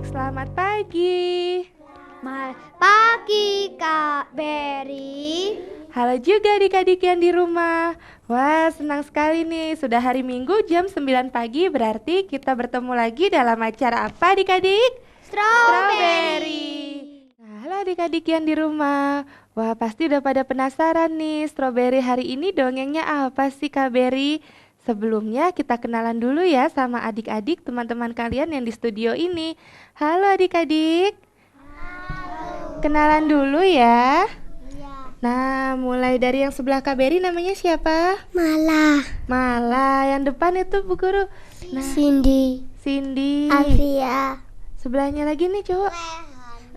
selamat pagi. Pagi Kak Berry. Halo juga adik-adik yang di rumah. Wah, senang sekali nih, sudah hari Minggu jam 9 pagi, berarti kita bertemu lagi dalam acara apa adik-adik? Strawberry. Nah, halo adik-adik yang di rumah. Wah, pasti udah pada penasaran nih, Strawberry hari ini dongengnya apa sih Kak Berry? Sebelumnya kita kenalan dulu ya sama adik-adik teman-teman kalian yang di studio ini. Halo adik-adik. Kenalan dulu ya. Nah, mulai dari yang sebelah Kak Berry namanya siapa? Mala. Yang depan itu Bu Guru. Nah, Cindy. Alfia. Sebelahnya lagi nih cowok.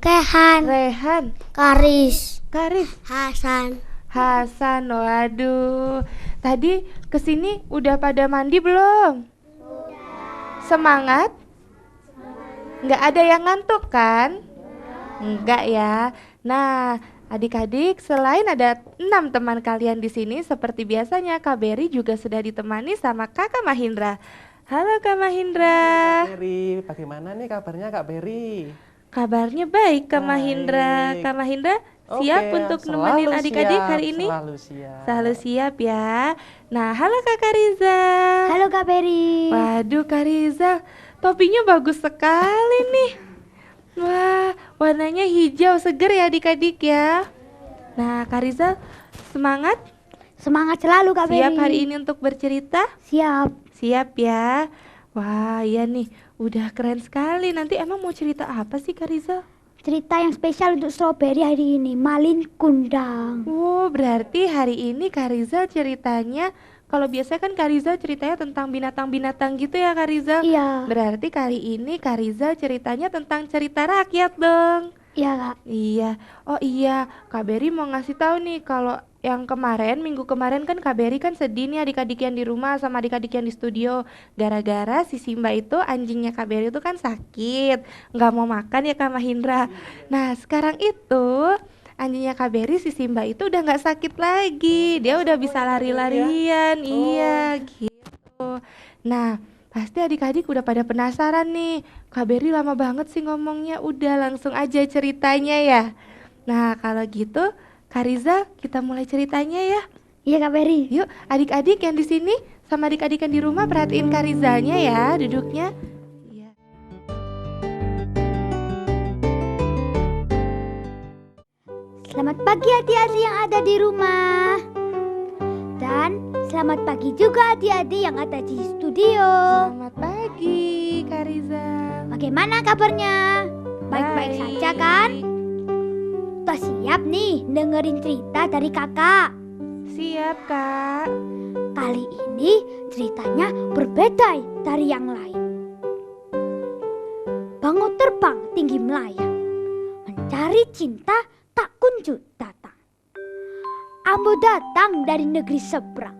Rehan. Karis. Hasan. Waduh. Tadi kesini udah pada mandi belum? Semangat? Nggak ada yang ngantuk kan? Enggak ya. Nah, adik-adik, selain ada 6 teman kalian di sini, seperti biasanya Kak Berry juga sudah ditemani sama Kakak Mahindra. Halo Kak Mahindra. Kak Berry, bagaimana nih kabarnya Kak Berry? Kabarnya baik Kak Mahindra. Baik. Kak Mahindra siap Oke, untuk selalu nemenin adik-adik siap, hari ini? Selalu siap. Selalu siap ya. Nah, halo Kakak Riza. Halo Kak Berry. Waduh Kak Riza, topinya bagus sekali nih. Wah, warnanya hijau seger ya adik-adik ya. Nah, Kak Rizal, semangat? Semangat selalu Kak Berry. Siap hari ini untuk bercerita? Siap. Siap ya. Wah, iya nih, udah keren sekali. Nanti emang mau cerita apa sih Kak Rizal? Cerita yang spesial untuk Strawberry hari ini, Malin Kundang. Oh, berarti hari ini Kak Rizal ceritanya, kalau biasanya kan Kak Rizal ceritanya tentang binatang-binatang gitu ya Kak Rizal? Iya. Berarti kali ini Kak Rizal ceritanya tentang cerita rakyat dong. Iya Kak. Iya. Oh iya, Kak Berry mau ngasih tahu nih kalau yang kemarin, minggu kemarin kan Kak Berry kan sedih nih adik-adik yang di rumah sama adik-adik yang di studio. Gara-gara si Simba itu, anjingnya Kak Berry itu kan sakit, nggak mau makan ya Kak Mahindra. Nah sekarang itu anjingnya Kak Berry, si Simba itu udah nggak sakit lagi. Dia udah bisa lari-larian. Iya gitu. Nah pasti adik-adik udah pada penasaran nih, Kak Berry lama banget sih ngomongnya. Udah langsung aja ceritanya ya. Nah kalau gitu Kak Riza, kita mulai ceritanya ya. Iya Kak Berry. Yuk adik-adik yang di sini sama adik-adik yang di rumah perhatiin Kak Rizanya ya duduknya. Iya. Selamat pagi adik-adik yang ada di rumah. Dan selamat pagi juga adik-adik yang ada di studio. Selamat pagi Kak Riza. Bagaimana kabarnya? Baik-baik saja kan? Udah siap nih dengerin cerita dari kakak? Siap Kak. Kali ini ceritanya berbeda dari yang lain. Bangun terbang tinggi melayang, mencari cinta tak kunjung datang. Ambo datang dari negeri seberang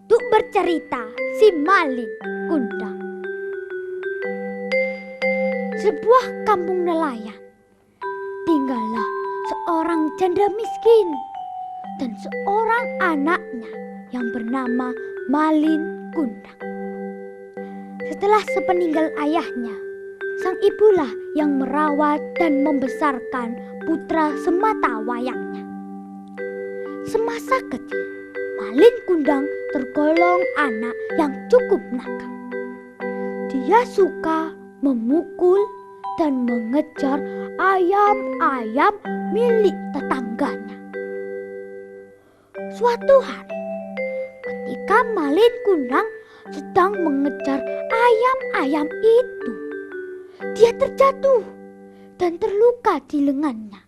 untuk bercerita si Malin Kundang. Sebuah kampung nelayan, tinggallah seorang janda miskin dan seorang anaknya yang bernama Malin Kundang. Setelah sepeninggal ayahnya, sang ibulah yang merawat dan membesarkan putra semata wayangnya. Semasa kecil, Malin Kundang tergolong anak yang cukup nakal. Dia suka memukul dan mengejar ayam-ayam milik tetangganya. Suatu hari, ketika Malin Kundang sedang mengejar ayam-ayam itu, dia terjatuh dan terluka di lengannya,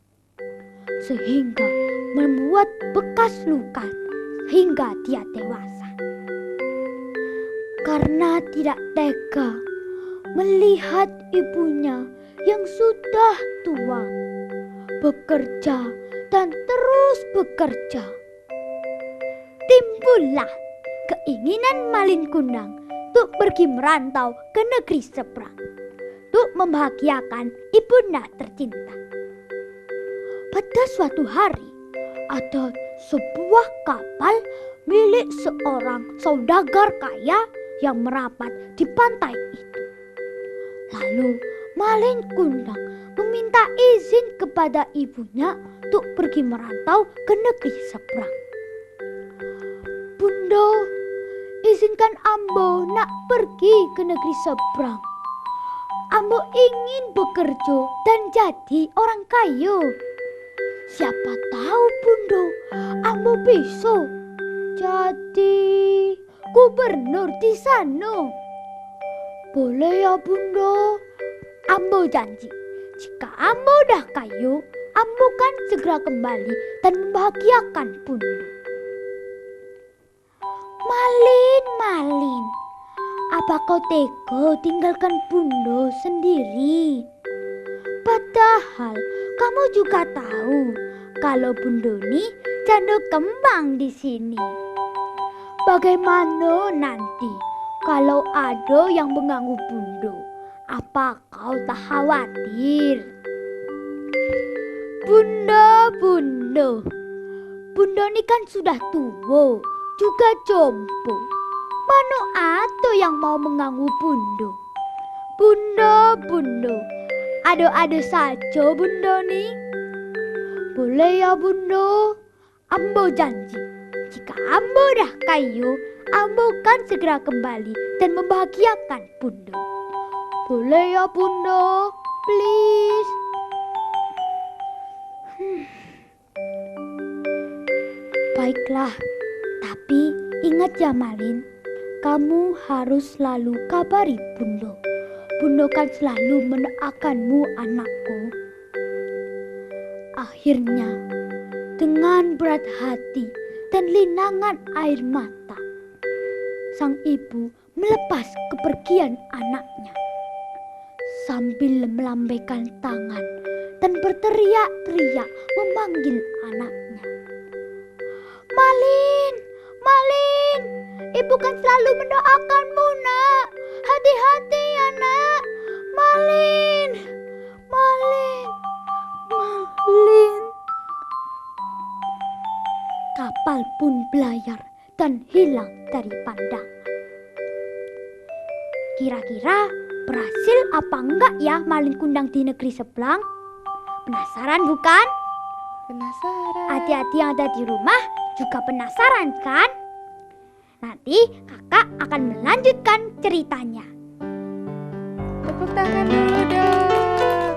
sehingga membuat bekas luka hingga dia dewasa. Karena tidak tega melihat ibunya yang sudah tua bekerja dan terus bekerja, timbullah keinginan Malin Kundang untuk pergi merantau ke negeri seberang untuk membahagiakan ibunda tercinta. Pada suatu hari, ada sebuah kapal milik seorang saudagar kaya yang merapat di pantai itu. Lalu Malin Kundang meminta izin kepada ibunya untuk pergi merantau ke negeri seberang. Bunda, izinkan Ambo nak pergi ke negeri seberang. Ambo ingin bekerja dan jadi orang kaya. Siapa tahu Bunda, Ambo bisa jadi gubernur di sana. Boleh ya Bunda? Ambo janji, jika Ambo dah kaya, Ambo kan segera kembali dan membahagiakan Bunda. Malin, Malin, apa kau tega tinggalkan Bunda sendiri? Padahal kamu juga tahu kalau Bunda ni janda kembang di sini. Bagaimana nanti kalau ada yang mengganggu Bunda? Apa kau tak khawatir? Bunda, Bunda ni kan sudah tua, juga jompo. Mana ada yang mau mengganggu Bunda? Bunda, ada saja Bunda ni. Boleh ya Bunda? Ambo janji, jika Ambo dah kaya, Ambo kan segera kembali dan membahagiakan Bunda. Boleh ya Bunda? Please. Baiklah, tapi ingat ya Malin, kamu harus selalu kabari Bunda. Bunda kan selalu mendoakanmu anakku. Akhirnya, dengan berat hati dan linangan air mata, sang ibu melepas kepergian anaknya. Sambil melambaikan tangan dan berteriak-teriak memanggil anaknya. Malin, Malin, ibu kan selalu mendoakanmu nak. Hati-hati ya nak. Malin, Malin, Malin. Kapal pun belayar dan hilang dari pandangan. Kira-kira berhasil apa enggak ya Malin Kundang di negeri seberang? Penasaran bukan? Penasaran. Hati-hati yang ada di rumah juga penasaran kan? Nanti kakak akan melanjutkan ceritanya. Tepuk tangan dulu dong.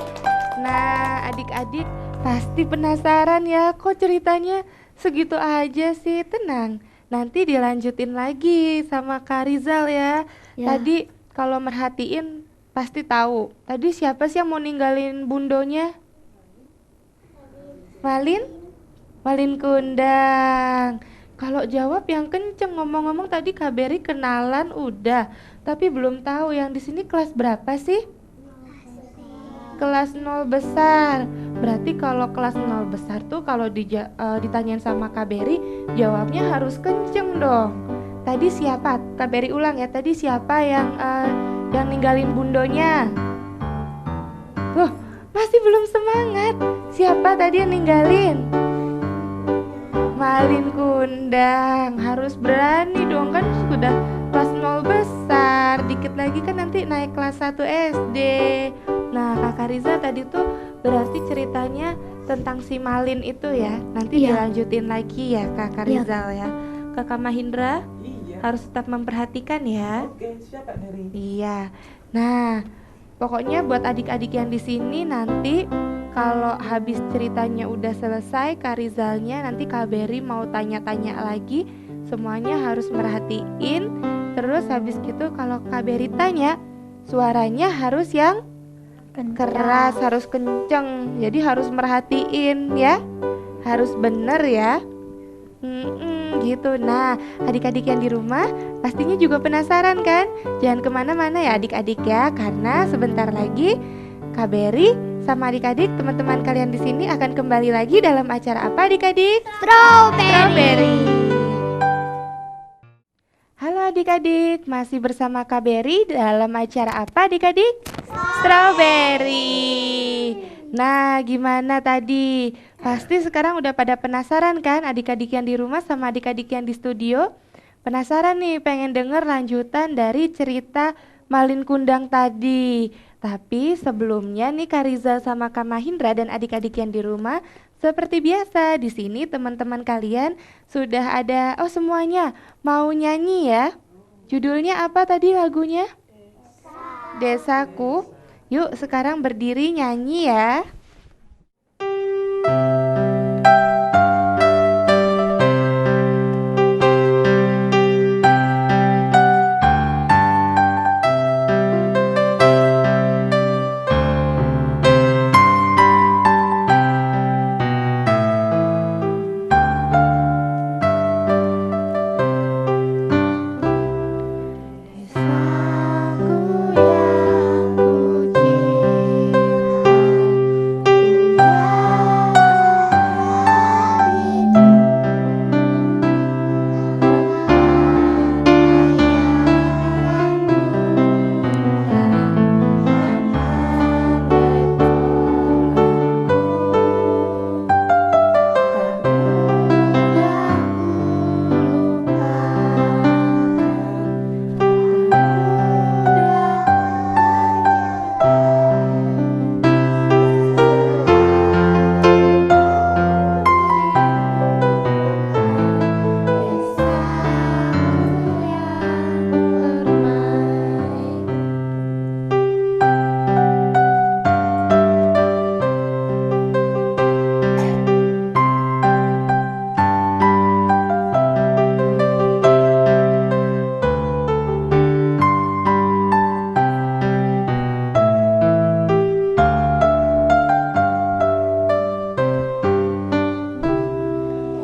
Nah, adik-adik pasti penasaran ya, kok ceritanya segitu aja sih? Tenang, nanti dilanjutin lagi sama Kak Rizal ya. Ya. Tadi kalau merhatiin pasti tahu. Tadi siapa sih yang mau ninggalin bundonya? Malin? Malin Kundang. Kalau jawab yang kenceng, ngomong-ngomong tadi Kak Beri kenalan udah, tapi belum tahu yang di sini kelas berapa sih? Kelas 0 besar. Berarti kalau kelas 0 besar tuh kalau ditanyain sama Kak Beri, jawabnya harus kenceng dong. Tadi siapa? Kak Beri ulang ya. Tadi siapa yang ninggalin bundonya? Loh, masih belum semangat. Siapa tadi yang ninggalin? Malin Kundang. Harus berani dong, kan sudah kelas 0 besar. Dikit lagi kan nanti naik kelas 1 SD. Nah, Kakak Riza tadi tuh berarti ceritanya tentang si Malin itu ya. Nanti Iya. dilanjutin lagi ya Kakak Iya. Rizal ya. Kakak Mahindra Iya. harus tetap memperhatikan ya. Oke, siap Kak Beri. Iya. Nah, pokoknya buat adik-adik yang di sini nanti kalau habis ceritanya udah selesai, Kak Rizalnya nanti Kak Beri mau tanya-tanya lagi, semuanya harus merhatiin. Terus habis gitu kalau Kak Beri tanya, suaranya harus yang keras, harus kenceng. Jadi harus merhatiin ya. Harus bener ya. Gitu. Nah, adik-adik yang di rumah pastinya juga penasaran kan? Jangan kemana-mana ya adik-adik ya, karena sebentar lagi Kak Beri sama adik-adik teman-teman kalian di sini akan kembali lagi dalam acara apa adik-adik? Strawberry. Halo adik-adik, masih bersama Kak Beri dalam acara apa adik-adik? Strawberry. Nah, gimana tadi? Pasti sekarang udah pada penasaran kan adik-adik yang di rumah sama adik-adik yang di studio? Penasaran nih, pengen denger lanjutan dari cerita Malin Kundang tadi. Tapi sebelumnya nih Kak Rizal sama Kak Mahindra dan adik-adik yang di rumah, seperti biasa di sini teman-teman kalian sudah ada. Oh, semuanya mau nyanyi ya? Judulnya apa tadi lagunya? Desaku. Yuk sekarang berdiri nyanyi ya.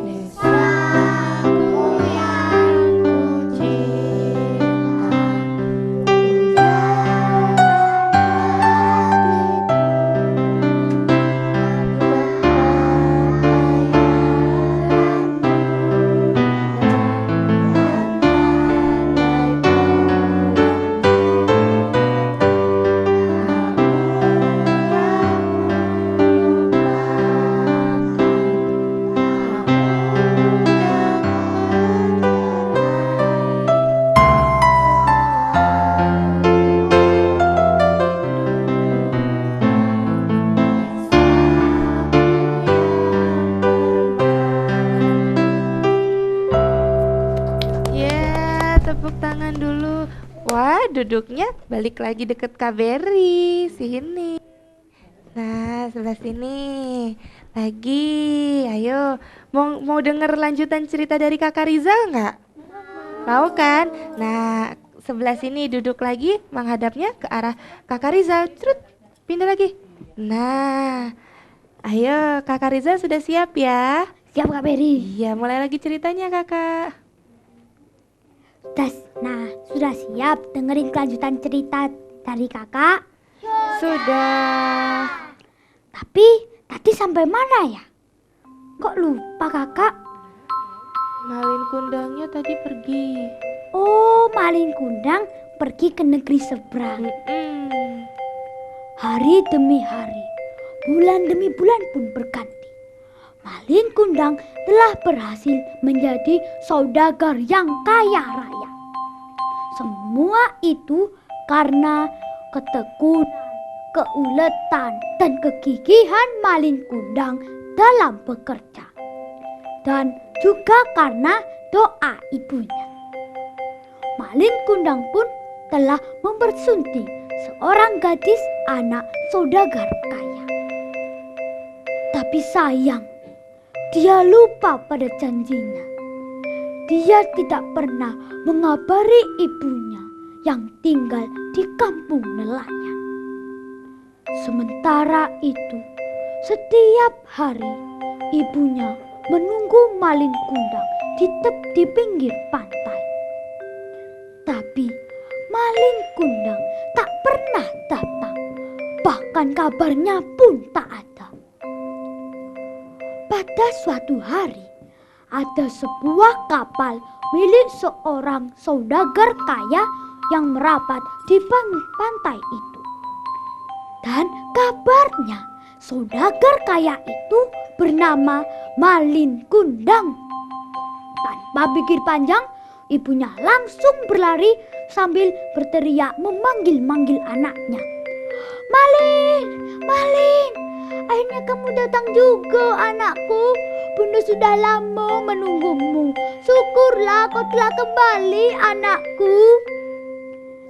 Desaku yang ku duduknya balik lagi deket Kak Berry, sini. Nah, sebelah sini. Lagi, ayo. Mau denger lanjutan cerita dari Kakak Rizal nggak? Mau kan? Nah, sebelah sini duduk lagi, menghadapnya ke arah Kakak Rizal. Cerut, pindah lagi. Nah, ayo Kakak Rizal sudah siap ya? Siap Kak Berry. Iya, mulai lagi ceritanya Kakak. Nah, sudah siap dengerin kelanjutan cerita dari kakak? Sudah. Tapi tadi sampai mana ya? Kok lupa kakak? Malin Kundangnya tadi pergi. Oh, Malin Kundang pergi ke negeri seberang. Hari demi hari, bulan demi bulan pun berganti. Malin Kundang telah berhasil menjadi saudagar yang kaya raya. Semua itu karena ketekunan, keuletan, dan kegigihan Malin Kundang dalam bekerja. Dan juga karena doa ibunya. Malin Kundang pun telah mempersunting seorang gadis anak saudagar kaya. Tapi sayang, dia lupa pada janjinya. Dia tidak pernah mengabari ibunya yang tinggal di kampung nelayan. Sementara itu, setiap hari ibunya menunggu Malin Kundang di pinggir pantai. Tapi Malin Kundang tak pernah datang, bahkan kabarnya pun tak ada. Pada suatu hari, ada sebuah kapal milik seorang saudagar kaya yang merapat di pantai itu. Dan kabarnya saudagar kaya itu bernama Malin Kundang. Tanpa pikir panjang, ibunya langsung berlari sambil berteriak memanggil-manggil anaknya. Malin, Malin, akhirnya kamu datang juga anakku. Bunda sudah lama menunggumu. Syukurlah kau telah kembali anakku.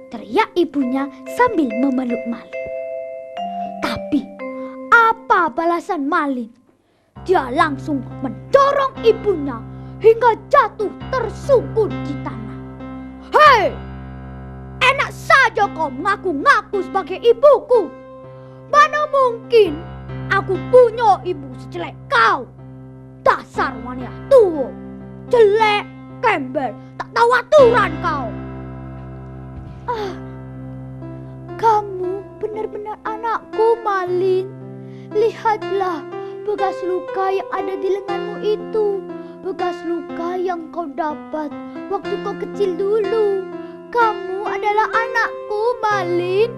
Teriak ibunya sambil memeluk Malin. Tapi apa balasan Malin? Dia langsung mendorong ibunya hingga jatuh tersungkur di tanah. Hei! Enak saja kau mengaku-ngaku sebagai ibuku. Mana mungkin aku punya ibu sejelek kau. Dasar wanita tua, jelek, gembel, tak tahu aturan kau. Kamu benar-benar anakku, Malin. Lihatlah bekas luka yang ada di lenganmu itu. Bekas luka yang kau dapat waktu kau kecil dulu. Kamu adalah anakku, Malin.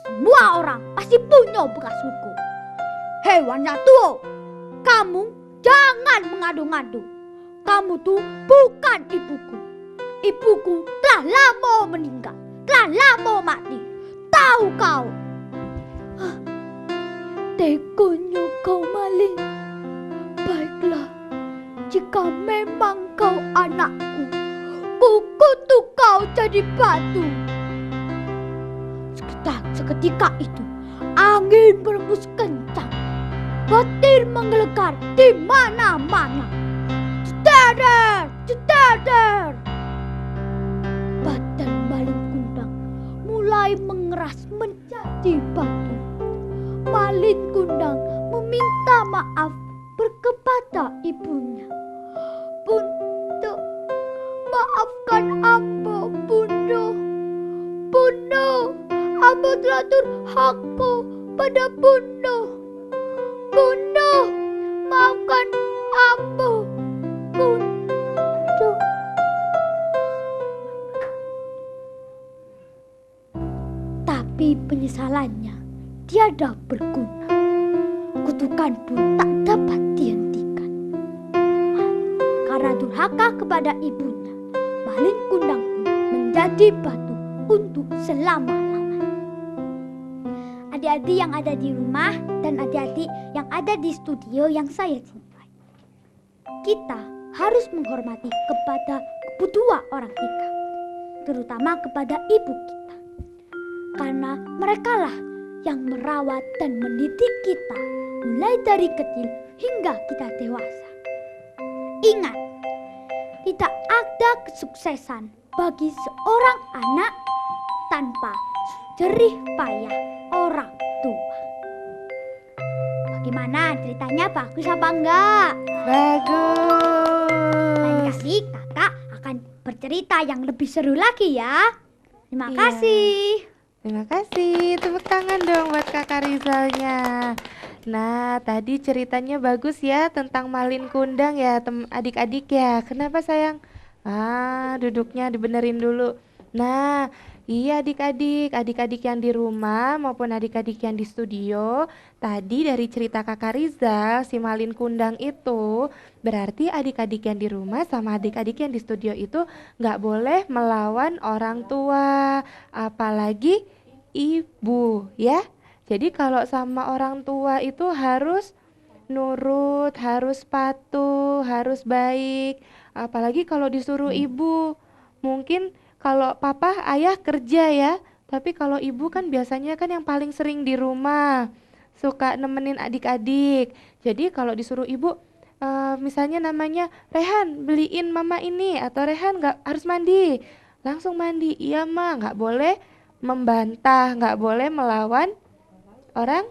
Semua orang pasti punya bekas luka. Hei wanita tua, kamu jangan mengadu-ngadu. Kamu tuh bukan ibuku. Ibuku telah lama meninggal, telah lama mati. Tahu kau? Tegonya kau, Malin. Baiklah, jika memang kau anakku, kukutuk kau jadi batu. Seketika itu, angin berembus kencang. Petir menggelegar di mana-mana. Cededer, cededer. Badan Malin Kundang mulai mengeras menjadi batu. Malin Kundang meminta maaf kepada ibunya. Bunda, maafkan Amba, Bunda. Bunda, Amba telah durhaka pada Bunda. Bunda, maafkan Amba, Bunda. Tapi penyesalannya tiada berguna. Kutukan pun tak dapat dihentikan. Karena durhaka kepada ibunya, Malin Kundang pun menjadi batu untuk selama-lamanya. Adik-adik yang ada di rumah dan adik-adik yang ada di studio yang saya cintai, kita harus menghormati kepada kedua orang kita, terutama kepada ibu kita. Karena merekalah yang merawat dan mendidik kita mulai dari kecil hingga kita dewasa. Ingat, tidak ada kesuksesan bagi seorang anak tanpa jerih payah orang tua. Bagaimana ceritanya, bagus apa enggak? Bagus. Lain kali kakak akan bercerita yang lebih seru lagi ya. Terima Iya. kasih. Terima kasih, tepuk tangan dong buat kakak Rizalnya. Nah, tadi ceritanya bagus ya tentang Malin Kundang ya adik-adik ya. Kenapa sayang? Duduknya dibenerin dulu. Nah, iya adik-adik yang di rumah maupun adik-adik yang di studio. Tadi dari cerita kakak Rizal, si Malin Kundang itu berarti adik-adik yang di rumah sama adik-adik yang di studio itu nggak boleh melawan orang tua, apalagi ibu ya. Jadi kalau sama orang tua itu harus nurut, harus patuh, harus baik. Apalagi kalau disuruh ibu. Mungkin kalau papa, ayah kerja ya. Tapi kalau ibu kan biasanya kan yang paling sering di rumah, suka nemenin adik-adik. Jadi kalau disuruh ibu, misalnya namanya Rehan beliin mama ini, atau Rehan nggak harus mandi, langsung mandi. Iya ma, nggak boleh membantah, nggak boleh melawan orang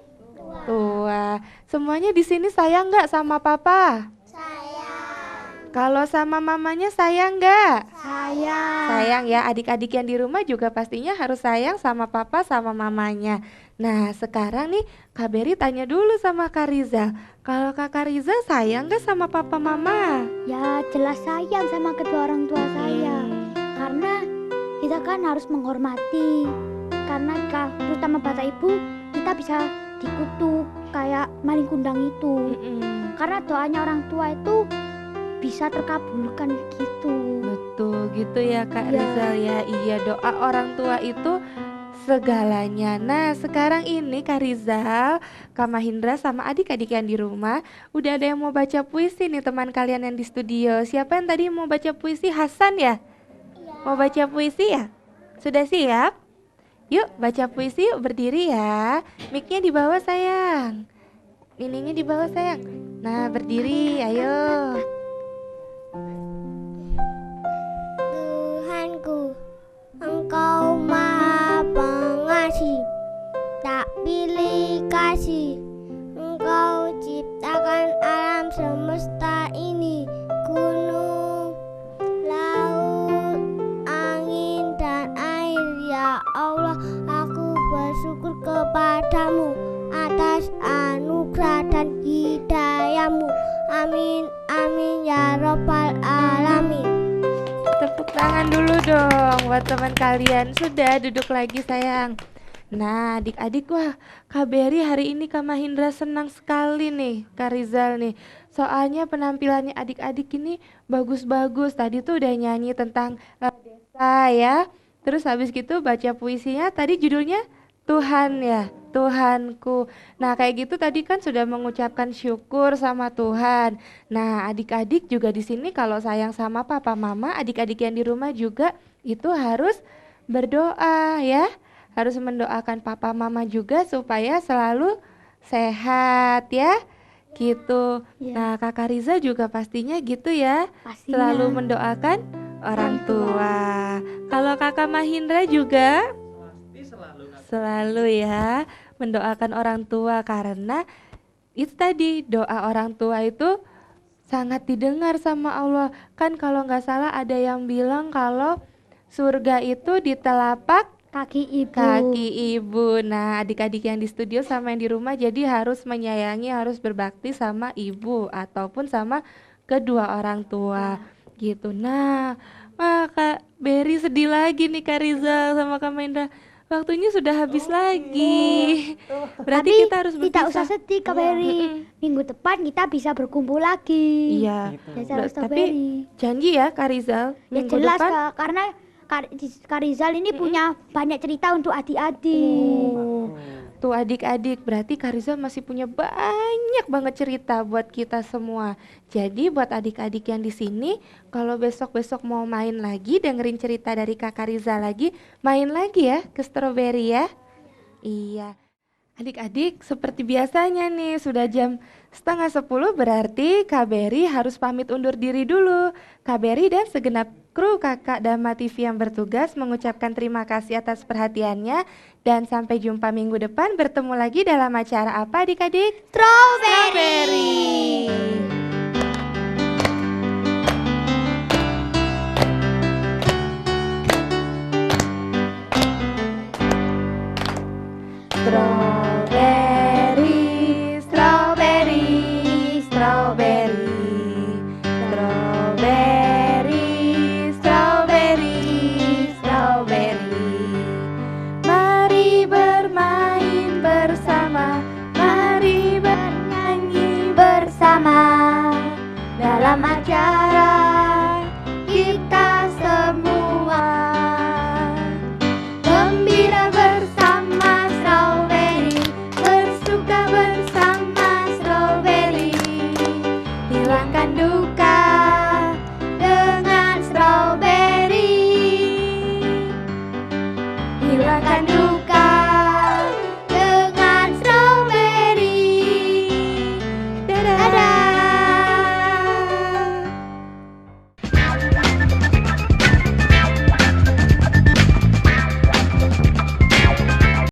tua. Semuanya di sini sayang nggak sama papa? Sayang. Kalau sama mamanya sayang nggak? Sayang. Sayang ya, adik-adik yang di rumah juga pastinya harus sayang sama papa sama mamanya. Nah sekarang nih Kak Beri tanya dulu sama Kak Riza. Kalau Kakak Riza sayang nggak sama papa mama? Ya jelas sayang sama kedua orang tua saya. Karena kita kan harus menghormati. Karena terutama bapak ibu, kita bisa dikutuk kayak Malin Kundang itu. Karena doanya orang tua itu bisa terkabulkan gitu. Betul gitu ya Kak Iya. Rizal ya. Iya, doa orang tua itu segalanya. Nah, sekarang ini Kak Rizal, Kak Mahindra sama adik-adik yang di rumah, udah ada yang mau baca puisi nih teman kalian yang di studio. Siapa yang tadi mau baca puisi? Hasan ya? Mau baca puisi ya? Sudah siap? Yuk baca puisi yuk, berdiri ya. Mic-nya di bawah sayang. Ininya di bawah sayang. Nah, berdiri, ayo. Tuhanku, Engkau Maha Pengasih, tak pilih kasih. Engkau ciptakan alam semesta ini, gunung, laut, angin, dan air. Ya Allah, aku bersyukur kepadamu atas anugerah dan hidayahmu. Amin, amin, ya Rabbal Alamin. Tepuk tangan dulu dong buat teman kalian. Sudah duduk lagi sayang. Nah adik-adik, wah Kak Beri hari ini Kak Mahindra senang sekali nih Kak Rizal nih. Soalnya penampilannya adik-adik ini bagus-bagus. Tadi tuh udah nyanyi tentang desa ya. Terus habis gitu baca puisinya, tadi judulnya Tuhan ya, Tuhanku. Nah kayak gitu tadi kan sudah mengucapkan syukur sama Tuhan. Nah adik-adik juga di sini kalau sayang sama papa mama, adik-adik yang di rumah juga itu harus berdoa ya. Harus mendoakan papa mama juga supaya selalu sehat ya. Gitu. Ya. Nah Kakak Riza juga pastinya gitu ya. Pastinya. Selalu mendoakan orang tua. Kalau Kakak Mahindra juga selalu ya mendoakan orang tua, karena itu tadi doa orang tua itu sangat didengar sama Allah. Kan kalau nggak salah ada yang bilang kalau surga itu di telapak Kaki ibu. kaki ibu. Nah adik-adik yang di studio sama yang di rumah jadi harus menyayangi, harus berbakti sama ibu ataupun sama kedua orang tua gitu. Nah wah Kak Beri sedih lagi nih Kak Rizal sama Kak Maindra, waktunya sudah habis lagi. Berarti Tapi kita harus tidak berpisah. usah sedih Kak Beri. Minggu depan kita bisa berkumpul lagi. Iya. Gitu. Ya, harus Kak Tapi Beri. janji ya Kak Rizal, Ya minggu jelas depan. Kak, karena Kak Rizal ini punya banyak cerita untuk adik-adik. Oh, tuh adik-adik, berarti Kak Rizal masih punya banyak banget cerita buat kita semua. Jadi buat adik-adik yang di sini, kalau besok-besok mau main lagi, dengerin cerita dari Kakak Rizal lagi, main lagi ya ke Strawberry ya. Iya. Adik-adik, seperti biasanya nih, sudah jam 9:30 berarti Kak Beri harus pamit undur diri dulu. Kak Beri dan segenap kru Kakak Dama TV yang bertugas mengucapkan terima kasih atas perhatiannya. Dan sampai jumpa minggu depan, bertemu lagi dalam acara apa adik-adik? Strawberry. Strawberry, strawberry, strawberry, strawberry, strawberry, strawberry. Mari bermain bersama, mari bernyanyi bersama dalam acara kita semua. Gembira bersama strawberry, bersuka bersama strawberry, hilangkan duka